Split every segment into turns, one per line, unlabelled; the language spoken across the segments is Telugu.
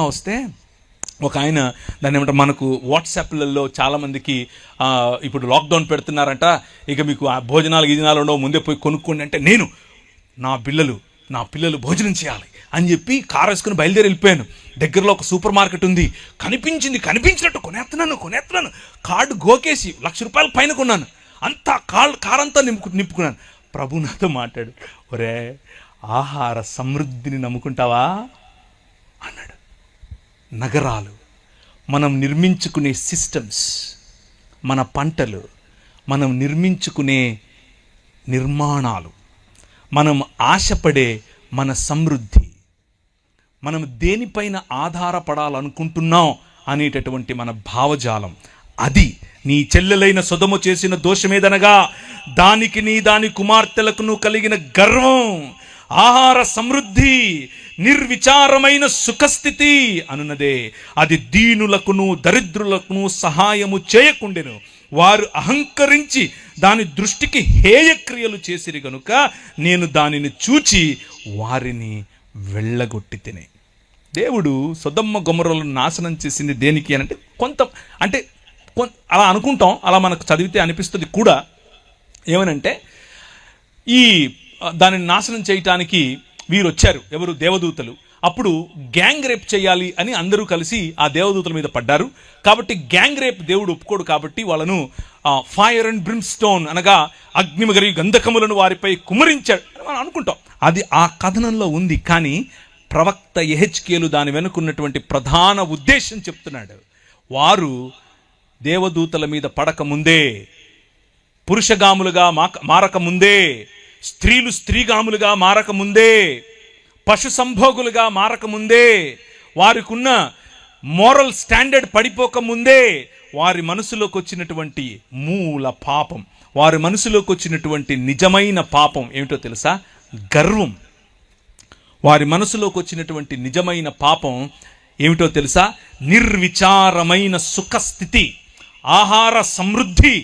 వస్తే ఒక ఆయన దాన్ని ఏమంటారు, మనకు వాట్సాప్లలో చాలామందికి ఇప్పుడు లాక్డౌన్ పెడుతున్నారంట, ఇక మీకు భోజనాలు గిజనాలు ఉండవు, ముందే పోయి కొనుక్కోండి అంటే, నేను నా పిల్లలు భోజనం చేయాలి అని చెప్పి కారు వేసుకుని బయలుదేరి వెళ్ళిపోయాను. దగ్గరలో ఒక సూపర్ మార్కెట్ ఉంది, కనిపించినట్టు కొనేస్తున్నాను. కార్డు గోకేసి ₹1,00,000 పైన కొన్నాను. అంతా కారంతా నింపుకున్నాను. ప్రభు నాతో మాట్లాడు, ఒరే ఆహార సమృద్ధిని నమ్ముకుంటావా అన్నాడు. నగరాలు, మనం నిర్మించుకునే సిస్టమ్స్, మన పంటలు, మనం నిర్మించుకునే నిర్మాణాలు, మనం ఆశపడే మన సమృద్ధి, మనం దేనిపైన ఆధారపడాలనుకుంటున్నాం అనేటటువంటి మన భావజాలం, అది నీ చెల్లెలైన సొదొమ చేసిన దోషమేదనగా దానికి నీ దాని కుమార్తెలకు కలిగిన గర్వం, ఆహార సమృద్ధి, నిర్విచారమైన సుఖస్థితి అనున్నదే. అది దీనులకును దరిద్రులకును సహాయము చేయకుండెను. వారు అహంకరించి దాని దృష్టికి హేయక్రియలు చేసిరి గనుక నేను దానిని చూచి వారిని వెళ్ళగొట్టి. దేవుడు సొదొమ గొమొర్రాలను నాశనం చేసింది దేనికి అని అంటే అలా అనుకుంటాం, అలా మనకు చదివితే అనిపిస్తుంది కూడా. ఏమనంటే, ఈ దానిని నాశనం చేయటానికి వీరు వచ్చారు, ఎవరు? దేవదూతలు. అప్పుడు గ్యాంగ్ రేప్ చేయాలి అని అందరూ కలిసి ఆ దేవదూతల మీద పడ్డారు. కాబట్టి గ్యాంగ్ రేప్ దేవుడు ఒప్పుకోడు. కాబట్టి వాళ్ళను ఫైర్ అండ్ బ్రిమ్స్టోన్ అనగా అగ్నిమగరి గంధకములను వారిపై కుమ్మరించాడు మనం అనుకుంటాం. అది ఆ కథనంలో ఉంది. కానీ ప్రవక్త యెహెజ్కేలు దాని వెనుకున్నటువంటి ప్రధాన ఉద్దేశం చెప్తున్నాడు. వారు దేవదూతల మీద పడకముందే, పురుషగాములుగా మారకముందే, స్త్రీలు స్త్రీగాములుగా మారకముందే, పశు సంభోగులుగా మారకముందే, వారికి ఉన్న మోరల్ స్టాండర్డ్ పడిపోకముందే వారి మనసులోకి వచ్చినటువంటి మూల పాపం, వారి మనసులోకి వచ్చినటువంటి నిజమైన పాపం ఏమిటో తెలుసా? గర్వం. వారి మనసులోకి వచ్చినటువంటి నిజమైన పాపం ఏమిటో తెలుసా? నిర్విచారమైన సుఖస్థితి, ఆహార సమృద్ధి.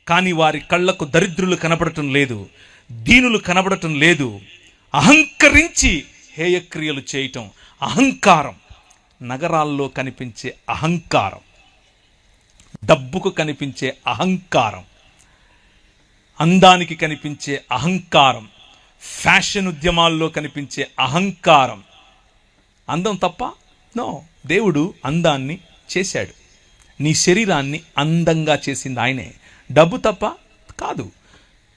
కానీ వారి కళ్ళకు దరిద్రులు కనబడటం లేదు, దీనులు కనబడటం లేదు. అహంకరించి హేయక్రియలు చేయటం, అహంకారం. నగరాల్లో కనిపించే అహంకారం, డబ్బుకు కనిపించే అహంకారం, అందానికి కనిపించే అహంకారం, ఫ్యాషన్ ఉద్యమాల్లో కనిపించే అహంకారం. అందం తప్ప? నో. దేవుడు అందాన్ని చేశాడు, నీ శరీరాన్ని అందంగా చేసింది ఆయనే. డబ్బు తప్ప? కాదు.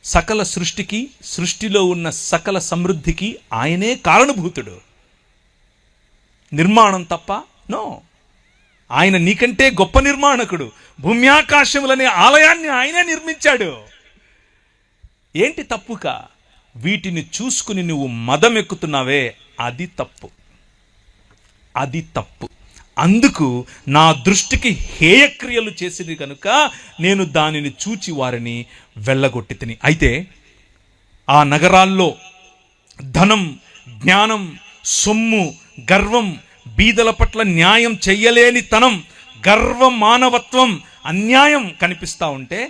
సకల సృష్టికి, సృష్టిలో ఉన్న సకల సమృద్ధికి ఆయనే కారణభూతుడు. నిర్మాణం తప్ప? నో. ఆయన నీకంటే గొప్ప నిర్మాణకుడు. భూమ్యాకాశములనే ఆలయాన్ని ఆయనే నిర్మించాడు. ఏంటి తప్పుక? వీటిని చూసుకుని నువ్వు మదం ఎక్కుతున్నావే, అది తప్పు. అది తప్పు. అందుకు నా దృష్టికి హేయక్రియలు చేసింది కనుక నేను దానిని చూచి వారిని వెళ్ళగొట్టి తిని. అయితే ఆ నగరాల్లో ధనం, జ్ఞానం, సొమ్ము, గర్వం, బీదల పట్ల న్యాయం చెయ్యలేని తనం, గర్వం, మానవత్వం, అన్యాయం కనిపిస్తూ ఉంటే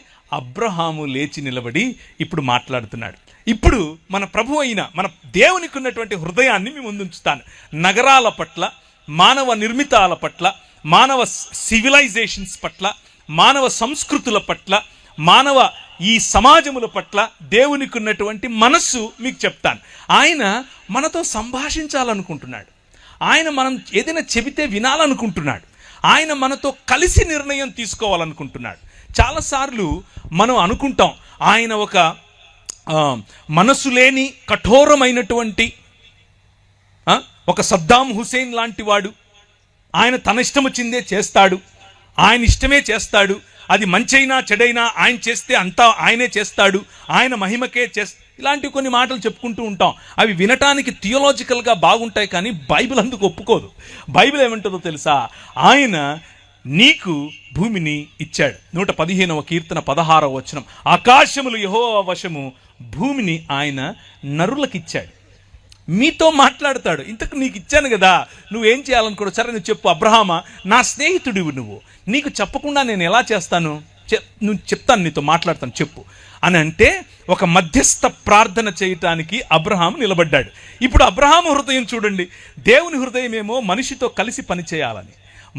అబ్రహాము లేచి నిలబడి ఇప్పుడు మాట్లాడుతున్నాడు. ఇప్పుడు మన ప్రభు అయిన మన దేవునికి ఉన్నటువంటి హృదయాన్ని మీ ముందుంచుతాను. నగరాల పట్ల, మానవ నిర్మితాల పట్ల, మానవ సివిలైజేషన్స్ పట్ల, మానవ సంస్కృతుల పట్ల, మానవ ఈ సమాజముల పట్ల దేవునికి ఉన్నటువంటి మనస్సు మీకు చెప్తాను. ఆయన మనతో సంభాషించాలనుకుంటున్నాడు. ఆయన మనం ఏదైనా చెబితే వినాలనుకుంటున్నాడు. ఆయన మనతో కలిసి నిర్ణయం తీసుకోవాలనుకుంటున్నాడు. చాలాసార్లు మనం అనుకుంటాం ఆయన ఒక మనసు లేని కఠోరమైనటువంటి ఒక సద్దాం హుసేన్ లాంటి వాడు, ఆయన తన ఇష్టం వచ్చిందే చేస్తాడు, ఆయన ఇష్టమే చేస్తాడు, అది మంచైనా చెడైనా ఆయన చేస్తే అంతా ఆయనే చేస్తాడు, ఆయన మహిమకే ఇలాంటి కొన్ని మాటలు చెప్పుకుంటూ ఉంటాం. అవి వినటానికి థియోలాజికల్గా బాగుంటాయి, కానీ బైబిల్ అందుకు ఒప్పుకోదు. బైబిల్ ఏమంటుందో తెలుసా? ఆయన నీకు భూమిని ఇచ్చాడు. 115వ కీర్తన 16వ వచనం, ఆకాశములు యెహోవా వశము, భూమిని ఆయన నరులకిచ్చాడు. మీతో మాట్లాడతాడు. ఇంతకు నీకు ఇచ్చాను కదా, నువ్వేం చేయాలనుకో? సరే నువ్వు చెప్పు. అబ్రహామా, నా స్నేహితుడివి నువ్వు, నీకు చెప్పకుండా నేను ఎలా చేస్తాను? నువ్వు చెప్తాను, నీతో మాట్లాడతాను, చెప్పు అని అంటే ఒక మధ్యస్థ ప్రార్థన చేయటానికి అబ్రహాము నిలబడ్డాడు. ఇప్పుడు అబ్రహాము హృదయం చూడండి, దేవుని హృదయం ఏమో మనిషితో కలిసి పనిచేయాలని,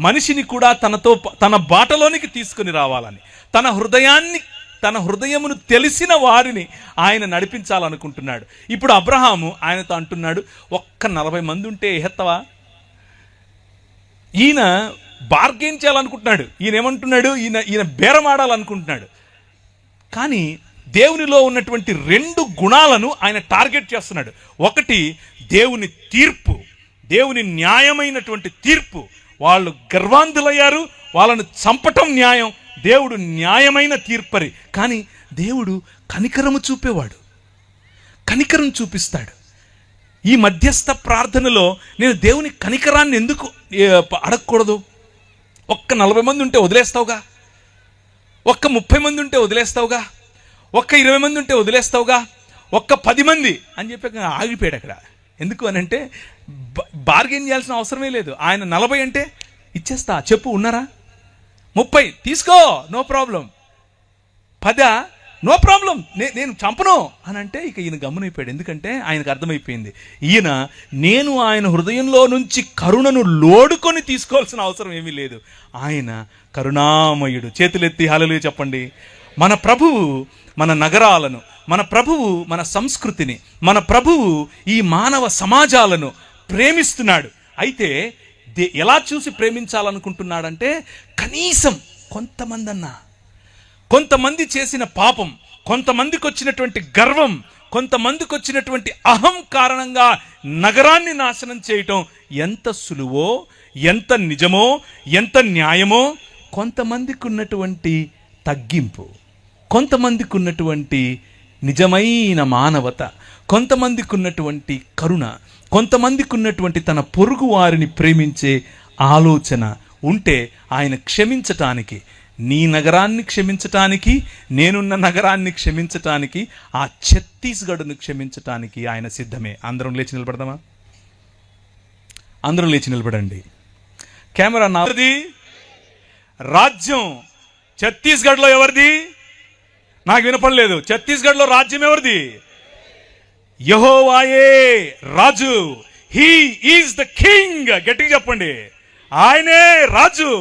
మనిషిని కూడా తన బాటలోనికి తీసుకుని రావాలని, తన హృదయమును తెలిసిన వారిని ఆయన నడిపించాలనుకుంటున్నాడు. ఇప్పుడు అబ్రహాము ఆయనతో అంటున్నాడు, ఒక్క 40 మంది ఉంటే ఎత్తవా? ఈయన బార్గెన్ చేయాలనుకుంటున్నాడు. ఈయన ఏమంటున్నాడు, ఈయన బేరమాడాలనుకుంటున్నాడు. కానీ దేవునిలో ఉన్నటువంటి 2 గుణాలను ఆయన టార్గెట్ చేస్తున్నాడు. ఒకటి దేవుని తీర్పు, దేవుని న్యాయమైనటువంటి తీర్పు. వాళ్ళు గర్వాంధులయ్యారు, వాళ్ళను చంపటం న్యాయం. దేవుడు న్యాయమైన తీర్పరి. కానీ దేవుడు కనికరము చూపేవాడు, కనికరం చూపిస్తాడు. ఈ మధ్యస్థ ప్రార్థనలో నేను దేవుని కనికరాన్ని ఎందుకు అడగకూడదు? ఒక్క 40 మంది ఉంటే వదిలేస్తావుగా, ఒక్క 30 మంది ఉంటే వదిలేస్తావుగా, ఒక్క 20 మంది ఉంటే వదిలేస్తావుగా, ఒక్క 10 మంది అని చెప్పి ఆగిపోయాడు అక్కడ. ఎందుకు అని అంటే బార్గెన్ చేయాల్సిన అవసరమే లేదు. ఆయన 40 అంటే ఇచ్చేస్తా, చెప్పు, ఉన్నారా? 30 తీసుకో, నో ప్రాబ్లం. 10 నో ప్రాబ్లం, నేను చంపను అని అంటే ఇక ఈయన గమ్మునైపోయాడు. ఎందుకంటే ఆయనకు అర్థమైపోయింది, నేను ఆయన హృదయంలో నుంచి కరుణను లోడుకొని తీసుకోవాల్సిన అవసరం ఏమీ లేదు. ఆయన కరుణామయుడు. చేతులెత్తి హల్లెలూయా చెప్పండి. మన ప్రభువు మన నగరాలను, మన ప్రభువు మన సంస్కృతిని, మన ప్రభువు ఈ మానవ సమాజాలను ప్రేమిస్తున్నాడు. అయితే ఎలా చూసి ప్రేమించాలనుకుంటున్నాడంటే, కనీసం కొంతమంది చేసిన పాపం, కొంతమందికి వచ్చినటువంటి గర్వం, కొంతమందికి వచ్చినటువంటి అహం కారణంగా నగరాన్ని నాశనం చేయటం ఎంత సులువో, ఎంత నిజమో, ఎంత న్యాయమో, కొంతమందికి ఉన్నటువంటి తగ్గింపు, కొంతమందికి ఉన్నటువంటి నిజమైన మానవత, కొంతమందికి ఉన్నటువంటి కరుణ, కొంతమందికి ఉన్నటువంటి తన పొరుగు వారిని ప్రేమించే ఆలోచన ఉంటే ఆయన క్షమించటానికి, నీ నగరాన్ని క్షమించటానికి, నేనున్న నగరాన్ని క్షమించటానికి, ఆ ఛత్తీస్గఢ్ను క్షమించటానికి ఆయన సిద్ధమే. అందరం లేచి నిలబడదామా? అందరం లేచి నిలబడండి. కెమెరా నాది. రాజ్యం ఛత్తీస్గఢ్లో ఎవరిది? నాకు వినపడలేదు. ఛత్తీస్గఢ్లో రాజ్యం ఎవరిది? యెహోవాయే రాజు. He is the king. గట్టిగా చెప్పండి, ఆయనే రాజు.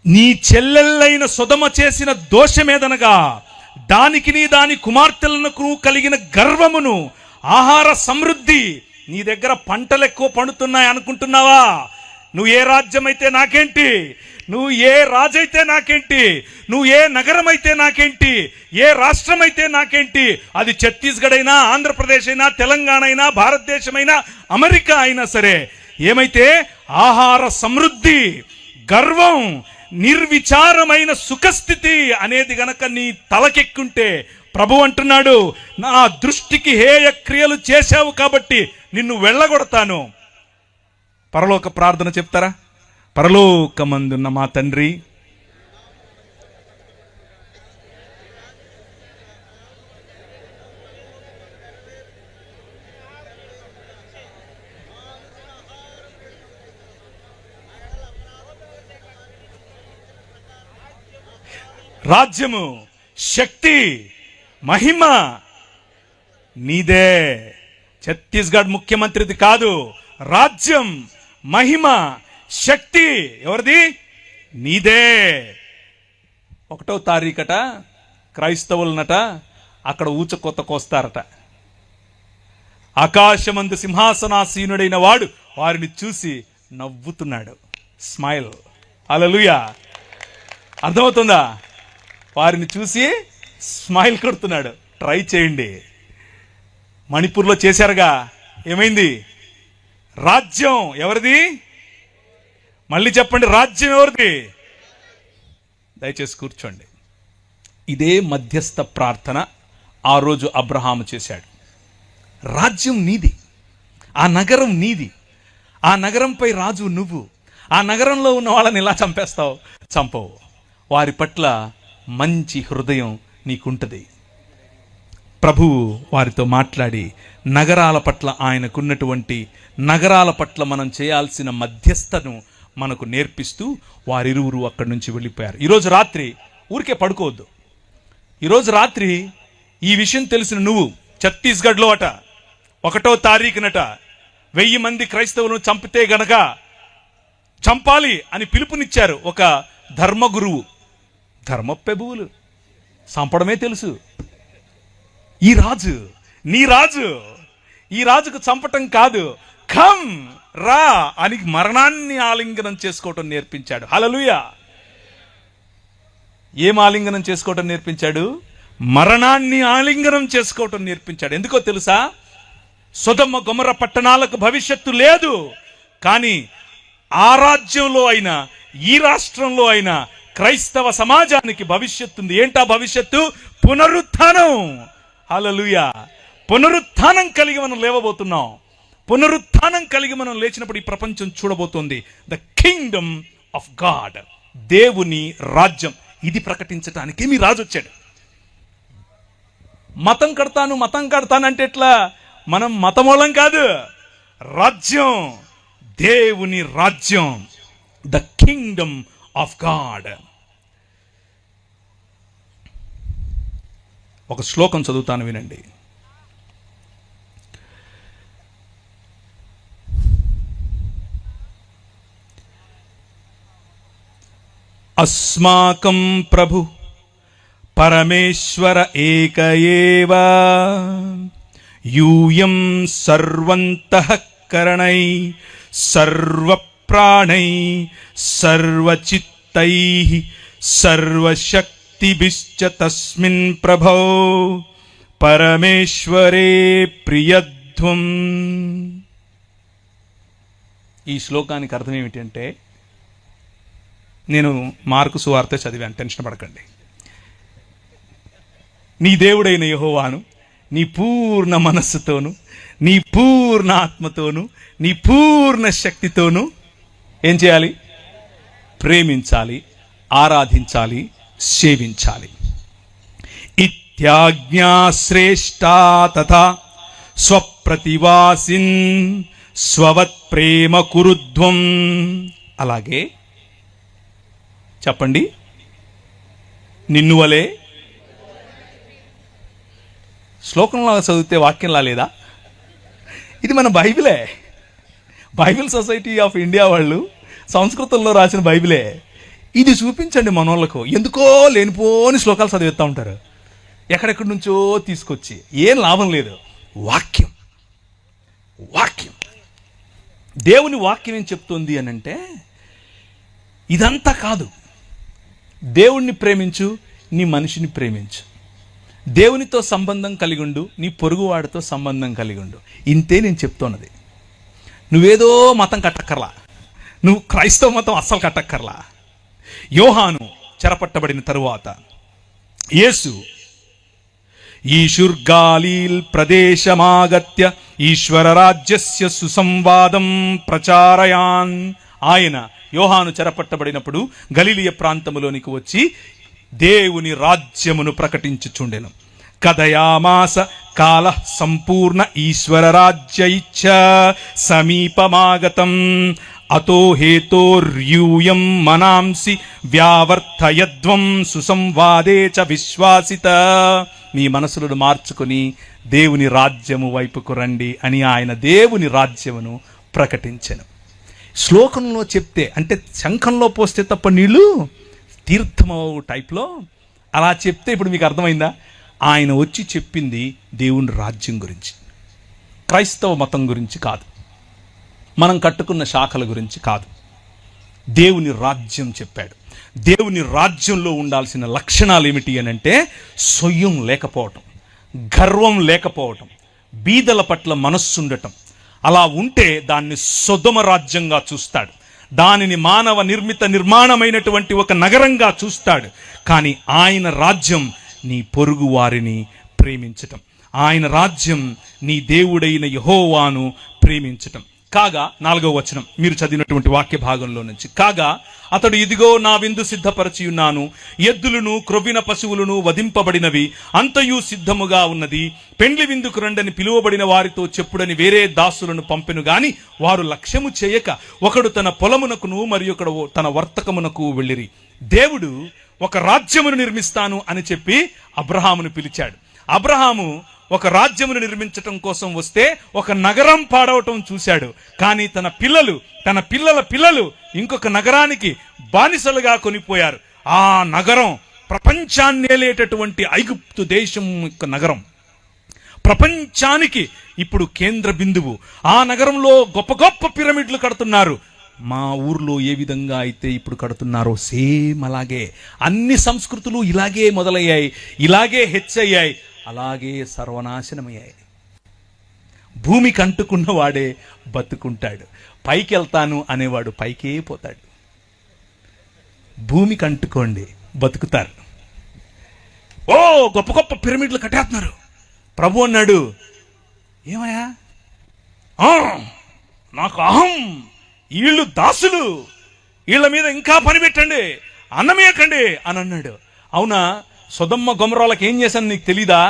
నీ చెల్లెళ్ళైన సొదమ చేసిన దోషమేదనగా, దానికి దాని కుమార్తెలకు కలిగిన గర్వమును, ఆహార సమృద్ధి. నీ దగ్గర పంటలు ఎక్కువ పండుతున్నాయి అనుకుంటున్నావా? నువ్వు ఏ రాజ్యం అయితే నాకేంటి, నువ్వు ఏ రాజైతే నాకేంటి, నువ్వు ఏ నగరం అయితే నాకేంటి, ఏ రాష్ట్రం అయితే నాకేంటి, అది ఛత్తీస్గఢ్ అయినా, ఆంధ్రప్రదేశ్ అయినా, తెలంగాణ అయినా, భారతదేశమైనా, అమెరికా అయినా సరే, ఏమైతే ఆహార సమృద్ధి, గర్వం, నిర్విచారమైన సుఖస్థితి అనేది గనక నీ తలకెక్కుంటే, ప్రభు అంటున్నాడు, నా దృష్టికి హేయ క్రియలు చేశావు కాబట్టి నిన్ను వెళ్ళగొడతాను. పరలోక ప్రార్థన చెప్తారా? పరలోకమందున్న మా తండ్రి, రాజ్యము, శక్తి, మహిమ నీదే. ఛత్తీస్గఢ్ ముఖ్యమంత్రిది కాదు. రాజ్యం, మహిమ, శక్తి ఎవరిది? నీదే. 1వ తారీఖట క్రైస్తవులనట అక్కడ ఊచకొత్త కోస్తారట. ఆకాశమందు సింహాసనాసీనుడైన వాడు వారిని చూసి నవ్వుతున్నాడు. స్మైల్. హల్లెలూయా. అర్థమవుతుందా? వారిని చూసి స్మైల్ కొడుతున్నాడు. ట్రై చేయండి. మణిపూర్లో చేశారుగా, ఏమైంది? రాజ్యం ఎవరిది? మళ్ళీ చెప్పండి, రాజ్యం ఎవరిది? దయచేసి కూర్చోండి. ఇదే మధ్యస్థ ప్రార్థన ఆ రోజు అబ్రహాము చేశాడు. రాజ్యం నీది, ఆ నగరం నీది, ఆ నగరంపై రాజు నువ్వు. ఆ నగరంలో ఉన్న వాళ్ళని ఎలా చంపేస్తావు? చంపవు. వారి పట్ల మంచి హృదయం నీకుంటది. ప్రభువు వారితో మాట్లాడి నగరాల పట్ల ఆయనకున్నటువంటి, నగరాల పట్ల మనం చేయాల్సిన మధ్యస్థను మనకు నేర్పిస్తూ వారిరువురు అక్కడి నుంచి వెళ్ళిపోయారు. ఈరోజు రాత్రి ఊరికే పడుకోవద్దు. ఈరోజు రాత్రి ఈ విషయం తెలిసిన నువ్వు ఛత్తీస్గఢ్లో 1వ తారీఖునట 1000 మంది క్రైస్తవులను చంపితే గనక చంపాలి అని పిలుపునిచ్చారు ఒక ధర్మగురువు. ధర్మప్రభువులు చంపడమే తెలుసు. ఈ రాజు, నీ రాజు, ఈ రాజుకు చంపటం కాదు, కమ్ రా అని మరణాన్ని ఆలింగనం చేసుకోవటం నేర్పించాడు. హల్లెలూయా. ఏం ఆలింగనం చేసుకోవటం నేర్పించాడు? మరణాన్ని ఆలింగనం చేసుకోవటం నేర్పించాడు. ఎందుకో తెలుసా? సొదొమ గొమొర్రా పట్టణాలకు భవిష్యత్తు లేదు, కానీ ఆ రాజ్యంలో అయినా ఈ రాష్ట్రంలో అయినా క్రైస్తవ సమాజానికి భవిష్యత్తు ఉంది. ఏంటా భవిష్యత్తు? పునరుత్థానం. హల్లెలూయా. పునరుత్థానం కలిగి మనం లేవబోతున్నాం. పునరుత్థానం కలిగి మనం లేచినప్పుడు ఈ ప్రపంచం చూడబోతోంది ద కింగ్డమ్ ఆఫ్ గాడ్, దేవుని రాజ్యం. ఇది ప్రకటించటానికి మీ రాజు వచ్చాడు. మతం కడతాను అంటే ఎట్లా? మనం మతమూలం కాదు, రాజ్యం, దేవుని రాజ్యం, ద కింగ్డమ్ ఆఫ్ గాడ్. ఒక శ్లోకం చదువుతాను, వినండి. అస్మాకం ప్రభు పరమేశ్వర ఏక ఏవ యూయం సర్వంతఃకరణై సర్వప్రాణై సర్వచిత్తై సర్వశక్తిభిశ్చ తస్మిన్ ప్రభో పరమేశ్వరే ప్రియధ్వం. ఈ శ్లోకానికి అర్థం ఏమిటంటే, నేను మార్కు సువార్త చదివాను, టెన్షన్ పడకండి. నీ దేవుడైన యెహోవాను నీ పూర్ణ మనస్సుతోను, నీ పూర్ణ ఆత్మతోను, నీ పూర్ణ శక్తితోను ఏం చేయాలి? ప్రేమించాలి, ఆరాధించాలి, సేవించాలి. ఇత్యాజ్ఞా శ్రేష్టా తథా స్వప్రతివాసిన్ స్వవత్ ప్రేమ కురుధ్వం. అలాగే చెప్పండి, నిన్ను వలే. శ్లోకంలో చదివితే వాక్యంలా లేదా? ఇది మన బైబిలే. బైబిల్ సొసైటీ ఆఫ్ ఇండియా వాళ్ళు సంస్కృతంలో రాసిన బైబిలే. ఇది చూపించండి మనోళ్ళకు. ఎందుకో లేనిపోని శ్లోకాలు చదివిస్తూ ఉంటారు, ఎక్కడెక్కడి నుంచో తీసుకొచ్చి. ఏం లాభం లేదు. వాక్యం, వాక్యం, దేవుని వాక్యం ఏం చెప్తుంది అని అంటే, ఇదంతా కాదు. దేవుణ్ణి ప్రేమించు, నీ మనిషిని ప్రేమించు, దేవునితో సంబంధం కలిగి ఉండు, నీ పొరుగువాడితో సంబంధం కలిగి ఉండు. ఇంతే నేను చెప్తున్నది. నువ్వేదో మతం కట్టక్కర్లా, నువ్వు క్రైస్తవ మతం అస్సలు కట్టక్కర్లా. యోహాను చెరపట్టబడిన తరువాత యేసు ఈశుర్గాలీల్ ప్రదేశమాగత్య ఈశ్వర రాజ్యస్య సుసంవాదం ప్రచారయాన్. ఆయన యోహాను చెరపట్టబడినప్పుడు గలిలయ ప్రాంతములోనికి వచ్చి దేవుని రాజ్యమును ప్రకటించుచుండెను. కథయామాస కాల సంపూర్ణ ఈశ్వర రాజ్య ఇచ్చ సమీపమాగతం అతో హేతోర్యూయం మనాంసి వ్యావర్తయద్వం సుసంవాదే చ విశ్వాసిత. మీ మనసులను మార్చుకొని దేవుని రాజ్యము వైపుకు రండి అని ఆయన దేవుని రాజ్యమును ప్రకటించెను. శ్లోకంలో చెప్తే, అంటే శంఖంలో పోస్తే తప్ప నీళ్ళు తీర్థమవు టైప్లో అలా చెప్తే ఇప్పుడు మీకు అర్థమైందా? ఆయన వచ్చి చెప్పింది దేవుని రాజ్యం గురించి, క్రైస్తవ మతం గురించి కాదు, మనం కట్టుకున్న శాఖల గురించి కాదు. దేవుని రాజ్యం చెప్పాడు. దేవుని రాజ్యంలో ఉండాల్సిన లక్షణాలు ఏమిటి అని అంటే, సొయ్యం లేకపోవటం, గర్వం లేకపోవటం, బీదల పట్ల మనస్సుండటం. అలా ఉంటే దాన్ని సొదొమ రాజ్యంగా చూస్తాడు, దానిని మానవ నిర్మాణమైనటువంటి ఒక నగరంగా చూస్తాడు. కానీ ఆయన రాజ్యం నీ పొరుగు వారిని ప్రేమించటం, ఆయన రాజ్యం నీ దేవుడైన యెహోవాను ప్రేమించటం. కాగా 4వ వచనం మీరు చదివినటువంటి వాక్య భాగంలో నుంచి, కాగా అతడు ఇదిగో నా విందు సిద్ధపరచి ఉన్నాను, ఎద్దులను క్రొవ్విన పశువులను వధింపబడినవి, అంతయు సిద్ధముగా ఉన్నది, పెండ్లి విందుకు రండని పిలువబడిన వారితో చెప్పుడని వేరే దాసులను పంపెను గాని వారు లక్ష్యము చేయక ఒకడు తన పొలమునకును మరి ఒకడు తన వర్తకమునకు వెళ్ళిరి. దేవుడు ఒక రాజ్యమును నిర్మిస్తాను అని చెప్పి అబ్రహామును పిలిచాడు. అబ్రహాము ఒక రాజ్యమును నిర్మించటం కోసం వస్తే ఒక నగరం పాడవటం చూశాడు. కానీ తన పిల్లల పిల్లలు ఇంకొక నగరానికి బానిసలుగా కొనిపోయారు. ఆ నగరం ప్రపంచాన్ని ఏలేటటువంటి ఐగుప్తు దేశం యొక్క నగరం, ప్రపంచానికి ఇప్పుడు కేంద్ర బిందువు. ఆ నగరంలో గొప్ప గొప్ప పిరమిడ్లు కడుతున్నారు. మా ఊర్లో ఏ విధంగా అయితే ఇప్పుడు కడుతున్నారో సేమ్ అలాగే అన్ని సంస్కృతులు ఇలాగే మొదలయ్యాయి, ఇలాగే హెచ్చయ్యాయి, అలాగే సర్వనాశనమయ్యాయి. భూమికి అంటుకున్న వాడే బతుకుంటాడు, పైకి వెళ్తాను అనేవాడు పైకే పోతాడు. భూమికి అంటుకోండి, బతుకుతారు. ఓ గొప్ప గొప్ప పిరమిడ్లు కట్టేస్తున్నారు. ప్రభు అన్నాడు, ఏమయ్యా నాకు అహం, వీళ్ళు దాసులు, వీళ్ళ మీద ఇంకా పని పెట్టండి, అన్నమేయకండి అని అన్నాడు. అవునా, సొదొమ గొమొర్రాలకు ఏం చేశాను నీకు తెలీదా?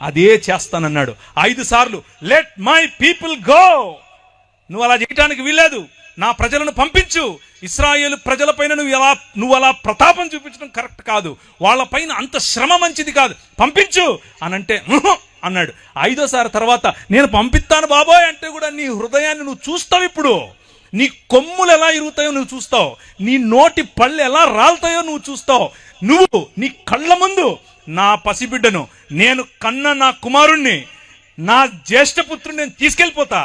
అదే చేస్తానన్నాడు 5 సార్లు. Let my people go. నువ్వు అలా చేయటానికి వీల్లేదు, నా ప్రజలను పంపించు. ఇశ్రాయేలు ప్రజలపైన నువ్వు అలా ప్రతాపం చూపించడం కరెక్ట్ కాదు, వాళ్ళపైన అంత శ్రమ మంచిది కాదు, పంపించు అనంటే అన్నాడు. 5వ సారి తర్వాత నేను పంపిస్తాను బాబోయ్ అంటే కూడా నీ హృదయాన్ని నువ్వు చూస్తావు. ఇప్పుడు నీ కొమ్ములు ఎలా ఇరుగుతాయో నువ్వు చూస్తావు, నీ నోటి పళ్ళు ఎలా రాలుతాయో నువ్వు చూస్తావు. నువ్వు నీ కళ్ళ ముందు నా పసిబిడ్డను, నేను కన్న నా కుమారుణ్ణి, నా జ్యేష్ఠపుత్రుని నేను తీసుకెళ్ళిపోతా.